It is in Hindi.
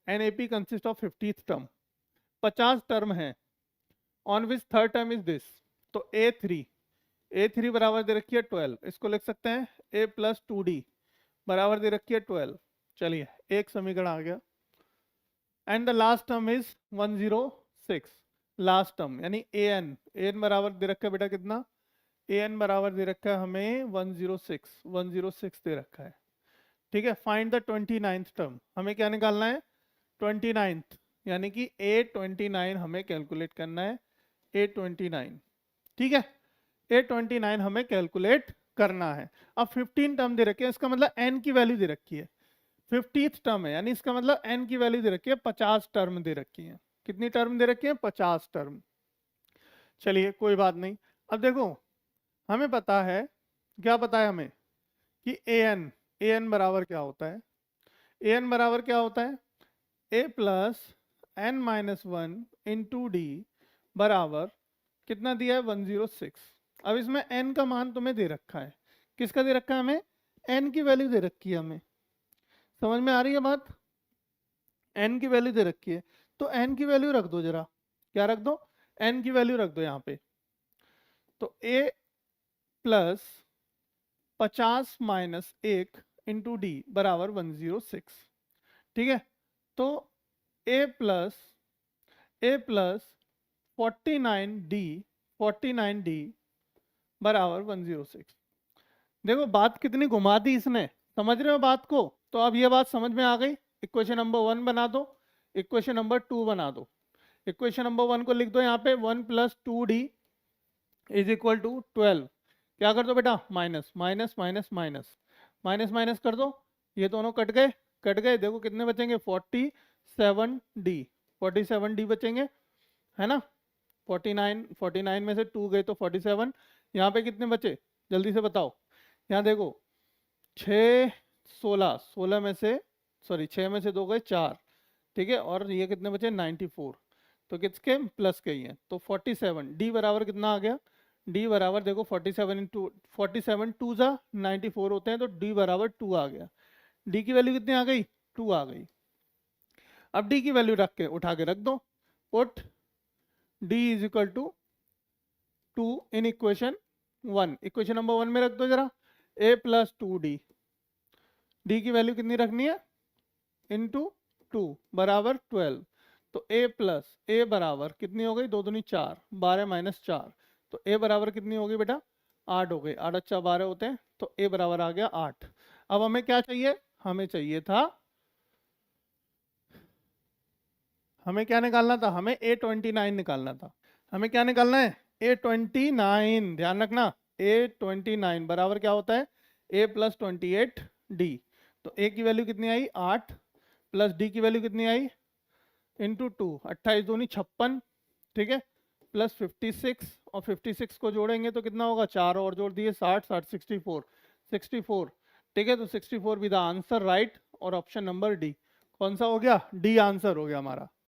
N A P consist of 50th term, 50 term है, on which third term is this. तो ए थ्री बराबर दे रखी है 12, इसको लिख सकते हैं ए प्लस 2d बराबर दे रखी है 12। चलिए एक समीकरण आ गया। And the last term is 106, last term यानी ए एन बराबर दे रखा है बेटा कितना, ए एन बराबर दे रखा है हमें 106 दे रखा है। ठीक है, फाइंड द 29th टर्म, हमें क्या निकालना है 29th, यानी कि A29 हमें कैलकुलेट करना है, A29। ठीक है, A29 हमें कैलकुलेट करना है। अब 15 टर्म दे रखे हैं, इसका मतलब n की वैल्यू दे रखी है, 50th टर्म है, यानी इसका मतलब n की वैल्यू दे रखी है 50 टर्म दे रखी है। कितनी टर्म दे रखी है 50 टर्म। चलिए कोई बात नहीं। अब देखो हमें पता है, क्या पता है हमें कि ए एन बराबर क्या होता है, ए एन बराबर क्या होता है A plus N minus one into D बराबर कितना दिया है 106। अब इसमें n का मान तुम्हें दे रखा है, किसका दे रखा है हमें, n की वैल्यू दे रखी है हमें, समझ में आ रही है बात, n की वैल्यू दे रखी है, तो n की वैल्यू रख दो जरा, क्या रख दो, n की वैल्यू रख दो यहाँ पे। तो a plus 50 minus 1 into D बराबर 106। ठीक है, तो a प्लस 49 डी बराबर 106। देखो बात कितनी घुमा दी इसने, समझ रहे हो बात को। तो अब ये बात समझ में आ गई। इक्वेशन नंबर 1 बना दो, इक्वेशन नंबर 2 बना दो। इक्वेशन नंबर 1 को लिख दो यहाँ पे 1 plus 2d is equal to 12। क्या कर दो बेटा, minus minus minus minus minus minus कर दो, ये दोनों कट गए, कट गए, देखो कितने बचेंगे 47d, 47d बचेंगे, है ना। 49 में से 2 गए तो 47, यहाँ पे कितने बचे जल्दी से बताओ। यहाँ देखो 6 16, 16 में से सॉरी 6 में से 2 गए 4, ठीक है, और ये कितने बचे 94, तो किसके प्लस के ही हैं, तो 47 डी बराबर कितना आ गया, डी बराबर देखो 47 इंटू 47 टू जा 94 होते हैं, तो डी बराबर 2 आ गया। डी की वैल्यू कितनी आ गई 2 आ गई। अब डी की वैल्यू रख के उठा के रख दो, put D is equal to 2 in equation 1, equation number 1 में रख दो जरा, ए प्लस 2d, डी की वैल्यू कितनी रखनी है इंटू 2 बराबर 12। तो ए प्लस ए बराबर कितनी हो गई, 2 दूनी 4, 12 माइनस 4, तो ए बराबर कितनी होगी बेटा 8 हो गई, 8 अच्छा 12 होते हैं, तो ए बराबर आ गया 8। अब हमें क्या चाहिए, हमें चाहिए था, हमें क्या निकालना था, हमें A29 निकालना था। हमें क्या निकालना है A29, ध्यान रखना A29 बराबर क्या होता है A प्लस 28d। तो A की वैल्यू कितनी आई 8, प्लस D की वैल्यू कितनी आई इंटू 2, 28 दूनी 56, ठीक है, प्लस 56, और 56 को जोड़ेंगे तो कितना होगा, 4 और जोड़ दिए 60, 60 64, 64, ठीक है, तो 64 विद द आंसर राइट, और ऑप्शन नंबर डी कौन सा हो गया, डी आंसर हो गया हमारा।